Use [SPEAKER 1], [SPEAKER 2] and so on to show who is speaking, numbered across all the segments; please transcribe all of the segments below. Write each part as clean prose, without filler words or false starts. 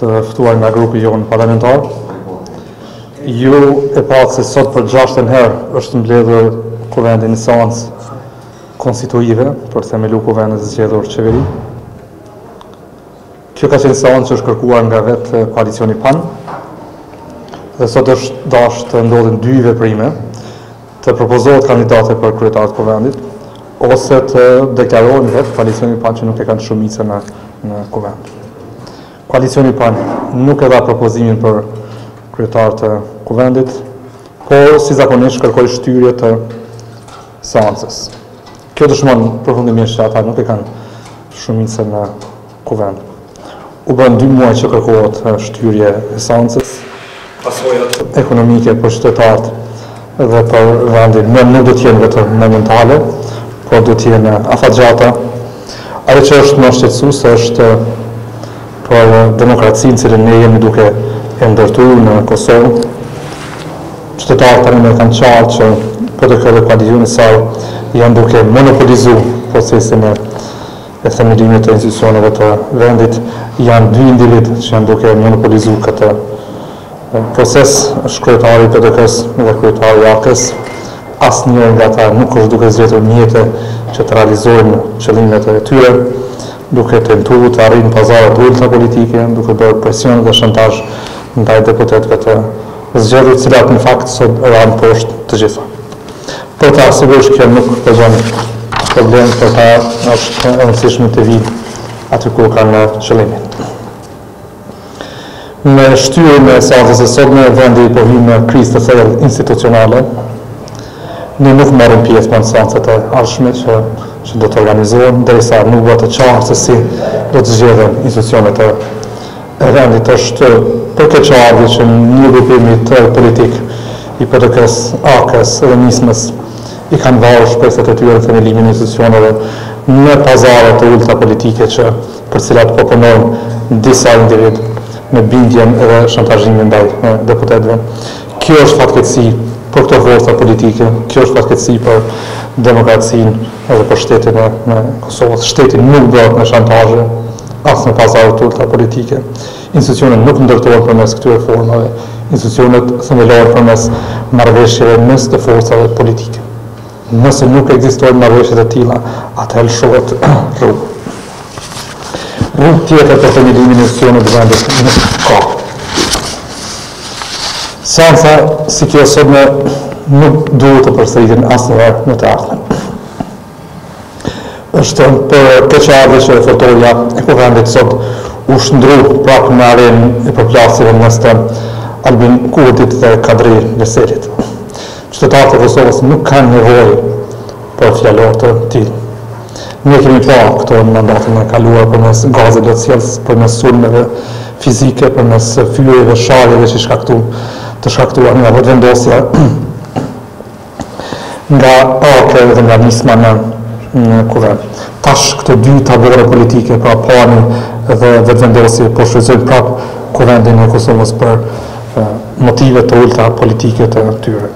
[SPEAKER 1] të ftuar nga grupi jonë parlamentar. Ju e patë se sot për 6-ën herë është mbledhur Kuvendi në seancë konstituive për themelu Kuvendit të zgjedhur qeveri. Kjo ka qenë seancë që është kërkuar nga vetë koalicioni PAN dhe sot është dashur të ndodhin 2 veprime, të propozohet kandidate për kryetar të Kuvendit ose të deklarohen vetë koalicioni PAN që nuk e kanë shumicën në Kuvend. Koalicioni PAN nuk e dha propozimin për kryetar të Kuvendit, por si zakonisht kërkoi shtyrje të seancës. Kjo dëshmon përfundimisht që ata nuk e kanë shumicën në Kuvend. U bën 2 muaj që kërkohet shtyrje e seancës. Pasojat ekonomike për qytetarët dhe për vendin nuk do të jenë vetëm momentale, por do të jenë afatgjata. Ajo që është më shqetësuese është për demokracinë cilën ne jemi duke e ndërtuar në Kosovë. Qytetarët tani kanë qartë që protokolli i koalicionit saj janë duke monopolizuar procesin e themelimit të institucioneve të vendit. Janë 2 individ që janë duke monopolizuar këtë proces, është kryetari i PDK-s dhe kryetari i AK-s. Asnjëri nga ata nuk është duke zgjedhur mjete që të realizojnë qëllimet e tyre, duke tentuar të arrijnë pazare të ulta politike, duke bërë presion dhe shantazh ndaj deputetëve të zgjedhur, të cilat në fakt sot ranë poshtë të gjitha. Për ta sigurisht kjo nuk përzon problem, për ta është e rëndësishme të vinë aty ku kanë qëllimin. Me shtyrjen e seancës së sotme, vendi po vjen në krizë të thellë institucionale. Ne nuk marrim pjesë në seancat e ardhshme që do të organizohen, derisa nuk bëhet e qartë se si do të zgjedhen institucionet e vendit. Është për këtë çardhje që një grupim të politik i PDK-s, AK-s dhe nismës i kanë varur shpresat e tyre në themelimin e institucioneve në pazare të ulta politike për cilat po punojnë disa individ me bindjen dhe shantazhimin ndaj deputetëve. Kjo është fatkeqësi për këto forca politike, kjo është fatkeqësi për demokracinë edhe për shtetin e Kosovës. Shteti nuk bëhet në shantazhe, as në pazare të ulta politike. Institucionet nuk ndërtohen përmes këtyre formave, institucionet themelohen përmes marrëveshjeve mes të forcave politike. Nëse nuk ekzistojnë marrëveshje të tilla, atëherë lëshohet rrugë. Rrugë tjetër për themelimin e institucioneve të vendit nuk ka. Seanca si kjo sotme nuk duhet të përsëritet asnjëherë në të ardhmen. Është për këtë ardhje që fortoria e Kuvendit sot u shndru prapë në arenën e përplasjeve mes të Albin Kurtit dhe Kadri Veselit. Qytetarët e Kosovës nuk kanë nevojë për fjalor të tillë. Ne kemi pa këto në mandatin e kaluar përmes gazeve të sjellës, përmes sulmeve fizike, përmes fyerjeve, sharjeve që të shkaktuar nga vendosja nga AK dhe nga nisma në Kuvend. Tash këto 2 tabore politike, pra PAN dhe vetëvendosje, po shfrytëzojnë prapë Kuvendin e Kosovës për motive të ulta politike të tyre.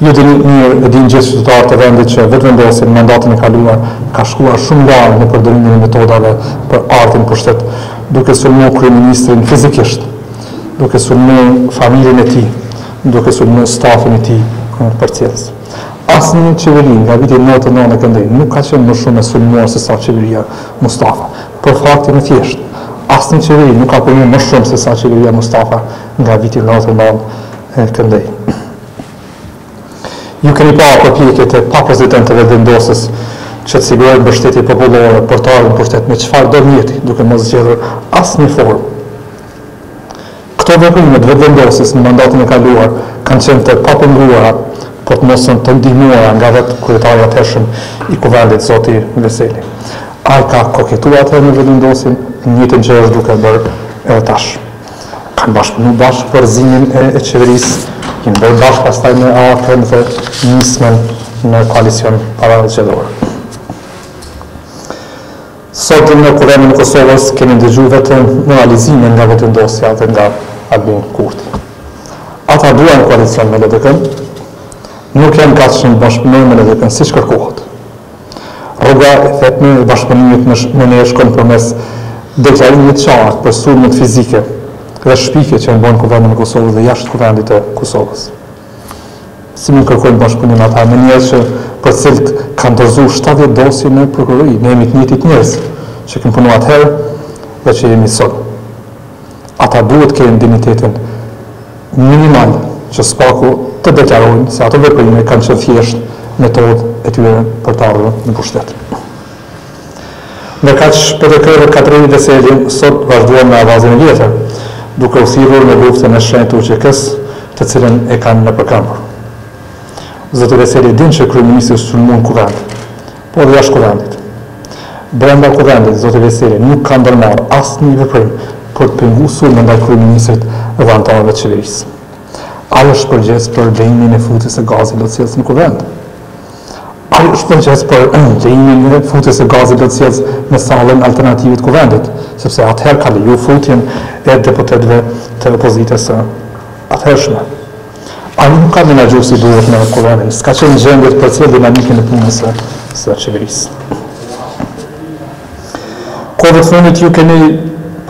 [SPEAKER 1] Ju e dini gjithë qytetarët e vendit që vetëvendosja në mandatin e kaluar ka shkuar shumë larg në përdorimin e metodave për ardhin pushtet, duke sulmuar kryeministrin fizikisht, duke sulmuar familjen e tij, duke sulmuar stafin e tij përcjellës. Asnjë qeveri nga viti 99 e këndej nuk ka qenë më shumë e sulmuar se sa qeveria Mustafa. Për faktin e thjeshtë, asnjë qeveri nuk ka punuar më shumë se sa qeveria Mustafa nga viti 99 e këndej. Ju keni pa përpjekjet e paprezidentëve vendosës që të sigurojnë mbështetje popullore për të ardhur pushtet me çfarë do mjeti, duke mos zgjedhur asnjë formë. Këto veprime të vetëvendosjes në mandatin e kaluar kanë qenë të papenguara, por të mos të ndihmuara nga vetë kryetari i atëhershëm i Kuvendit, zoti Veseli. Ai ka koketuar atë në vetëvendosjen, njëjtën gjë është duke bërë edhe tash. Kanë bashkëpunuar bashkë për zinjin e qeverisë, kanë bërë bashkë pastaj me AK-n dhe nismën në koalicion paralel. Sot në Kuvendin e Kosovës kemi ndëgjuar vetëm realizimin nga vetëvendosja dhe nga Albin Kurti. Ata duan koalicion me LDK-n, nuk janë gatshëm bashkëpunim me LDK-n siç kërkohet. Rruga e vetme e bashkëpunimit me ne shkon përmes deklarim i qartë për sulmet fizike dhe shpike që në Kuvendin e Kosovës dhe jashtë Kuvendit e Kosovës. Si mund kërkojmë bashkëpunim ata me njerëz që për cilët kanë dorëzuar 70 dosje në prokurori, ne jemi të njëjtit njerëz që kemi punuar atëherë dhe që jemi sot. Ata duhet të kenë dignitetin minimal që spaku të deklarojnë se ato veprime kanë qenë thjesht metodë e tyre për të ardhur në pushtet. Në kaq PDK-ve Katrini dhe Selin sot vazhduan me avazin e vjetër, duke u thirrur në luftën e shenjtë turqikës, të cilën e kanë në përkëmbur. Zoti Veseli din që kryeministri sulmon Kuvend, po dhe jashtë Kuvendit. Brenda Kuvendit, zoti Veseli nuk ka ndërmarrë asnjë veprim për të penguar sulmin ndaj kryeministrit dhe anëtarëve të qeverisë. Ai është përgjegjës për lejimin e futjes së gazit lotësies në Kuvend. Ai është përgjegjës për lejimin e futjes së gazit lotësies në sallën alternative të Kuvendit, sepse atëherë ka lejuar futjen e deputetëve të opozitës së atëhershme. Ai nuk ka menaxhuar si duhet në Kuvendin, s'ka qenë gjendje për cilë dinamikën e punës së qeverisë. Kohë të fundit ju keni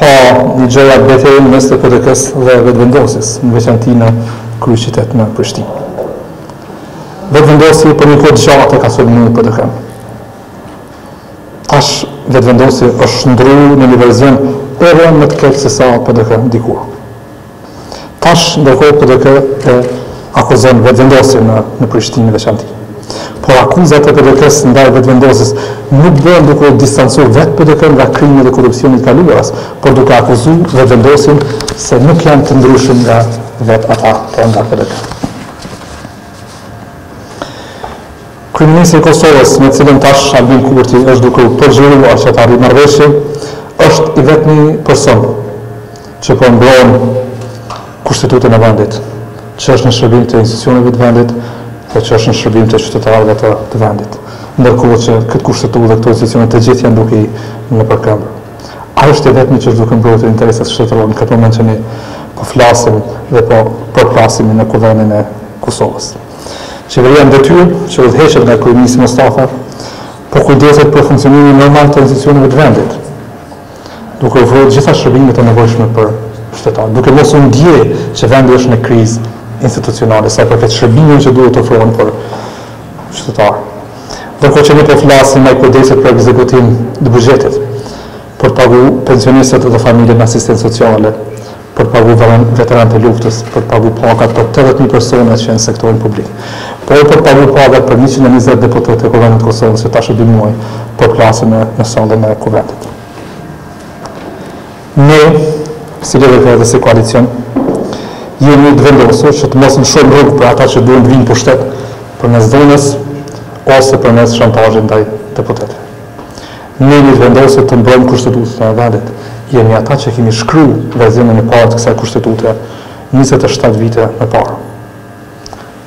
[SPEAKER 1] pa një gjëja betejë mes të PDK-s dhe vetëvendosjes, në veçanti në kryeqytet në Prishtinë. Vetëvendosja për një kohë gjatë ka sulmuar PDK-n. Tash vetëvendosja është ndryruar në një version edhe më të keq se sa PDK dikur. Tash ndërkohë PDK e akuzon vetëvendosjen në Prishtinë në veçanti. Por akuzat e PDK-s ndaj vetëvendosjes nuk bëhen duke u distancuar vetë PDK nga krimet e korrupsionit të kaluaras, por duke akuzuar vetëvendosjen se nuk janë të ndryshëm nga vetë ata të nga PDK. Kryeministri i Kosovës, me cilën tash Albin Kurti është duke u përgjigjuar që të arrijë marrëveshje, është i vetmi person që po mbron kushtetutën e vendit, që është në shërbim të institucioneve të vendit dhe që është në shërbim të qytetarëve të vendit, ndërkohë që këtë kushtetutë dhe këto institucione të gjithë janë duke i në përkëmbër. Ai është i vetmi që është duke mbrojtur interesat shtetërore në këtë moment që ne po flasim dhe po përplasim në Kuvendin e Kosovës. Qeveria në detyrë që udhëheqet nga kryeministri Mustafa, po kujdeset për funksionimin normal të institucioneve të vendit, duke ofruar gjitha shërbimet e nevojshme për qytetarët, duke mos u ndjej që vendi është në krizë institucionale, sa përket shërbimeve që duhet të ofrohen për qytetarët. Ndërkohë që ne po flasim ai kujdeset për ekzekutim të buxhetit, për të paguar pensionistët dhe familjet me asistencë sociale, për të paguar veteranët e luftës, për të paguar pagat për 80.000 persona që janë në sektorin publik, por për të paguar pagat për 120 deputetë të Kuvendit të Kosovës që tash e dy muaj po flasim në sallën e Kuvendit. Ne, si LDK dhe si koalicion, jemi të vendosur që të mos në shumë rrugë për ata që duhen të vinë pushtet përmes dhunës ose përmes shantazhit ndaj deputetëve. Ne jemi të vendosur të mbrojmë kushtetutën e vendit. Jemi ata që kemi shkruar versionin e parë të kësaj kushtetute 27 vite më parë.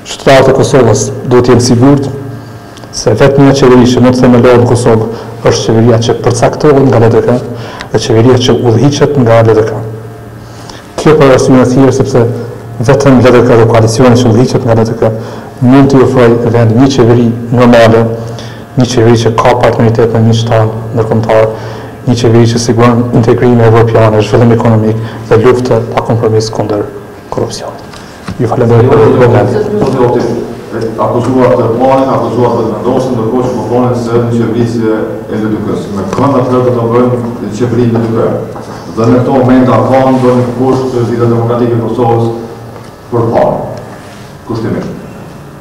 [SPEAKER 1] Qytetarët e Kosovës duhet të jenë sigurt se vetëm një qeveri që mund të themelohet në Kosovë është qeveria që përcaktohet nga LDK dhe qeveria që udhëhiqet nga LDK. Kjo për arsye të thjeshtë sepse vetëm LDK dhe koalicioni që udhëhiqet nga LDK mund të ofrojë vendit një qeveri normale, një qeveri që ka partneritet me miqtanë ndërkombëtar, një qeveri që siguron integrimin evropian, zhvillim ekonomik dhe luftë pa kompromis kundër korrupsionit. Ju falenderoj për vëmendjen.
[SPEAKER 2] Akuzuar të planin, akuzuar të vendosën, ndërkohë që po planin se në qeverisë e LDK-s. Me kënd atë të bëjmë në qeverinë e LDK. Dhe në këto momenta ka ndonjë kusht Lidhja Demokratike e Kosovës për parë. Kushtimisht.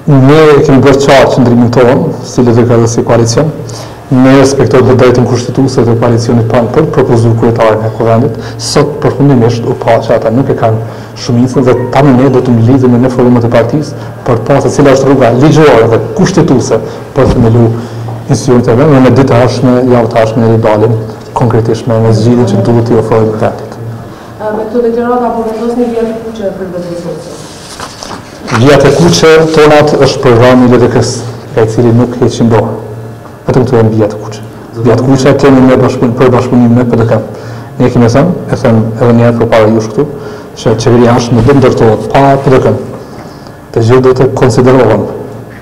[SPEAKER 1] Ne kemi bërë qartë qëndrimin tonë, si LDK dhe si koalicion. Ne respektojmë të drejtën kushtetuese të koalicionit PAN për propozuar kryetarin e Kuvendit. Sot përfundimisht u pa që ata nuk e kanë shumicën dhe tani ne do të mbledhemi në forumet e partisë për të pasur cila është rruga ligjore dhe kushtetuese për të themeluar institucionet e vendit. Në ditë të ardhshme, javë të ardhshme ne dalim konkretisht me zgjidhjen që duhet t'i ofrojmë vendit.
[SPEAKER 3] Me këto deklarata apo vendosni vija të kuqe për vetëvendosjen?
[SPEAKER 1] Vija të kuqe tonat është programi i LDK-s, nga i cili nuk heqim dorë. Vetëm të vjen vija të kuqe. Vija të kuqe kemi me për bashkëpunim me PDK. Ne kemi thënë, e them edhe një herë përpara jush këtu, që qeveria është në dëm ndërtohet pa PDK. Të gjithë do të konsiderohen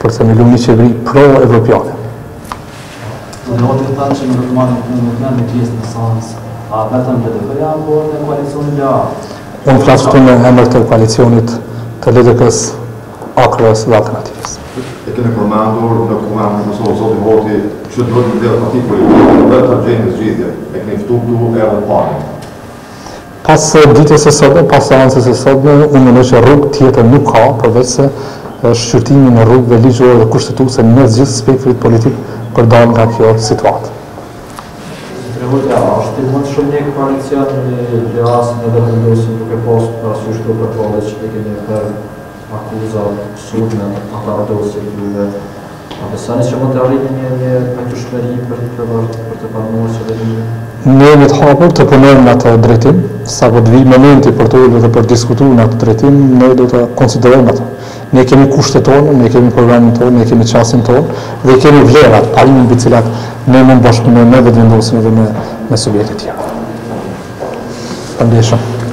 [SPEAKER 1] për të themeluar një qeveri pro-evropiane.
[SPEAKER 4] Hoti thanë që nuk do të marrin pjesë në seancë A vetëm LDK-ja apo në koalicionin LA?
[SPEAKER 1] Unë flasë këtu në emër të koalicionit të LDK-s, Akrës dhe Alternativës.
[SPEAKER 2] E keni përmendur në Kuvend në Kosovë, zoti Hoti, që duhet në vlerë parti politike, vetë të gjeni zgjidhje, e keni ftu këtu edhe parë.
[SPEAKER 1] Pas ditës së sotme, pas seancës së sotme, unë mendoj që rrugë tjetër nuk ka, përveç se shqyrtimi në rrugëve ligjore dhe kushtetuese në gjithë spektrit politik për dalë nga kjo situatë.
[SPEAKER 4] Hoti, është i mund shumë një koalicion në LDA-s në vetë vendosin duke posë parasysh të përpove që të keni për akuza, sotme, aparadosi juve. A besani që mund të arrini një tushmëri për të pranuar qeverimin?
[SPEAKER 1] Ne jemi të hapur të punojmë në atë drejtim, sa po të vijë momenti për të ulur dhe për diskutuar në atë drejtim, ne do të konsiderojmë atë. Ne kemi kushtet tonë, ne kemi programin tonë, ne kemi çastin tonë dhe kemi vlerat, parimin mbi të cilat ne mund bashkëpunojmë me vetëvendosin dhe me subjekte tjera. Faleminderit.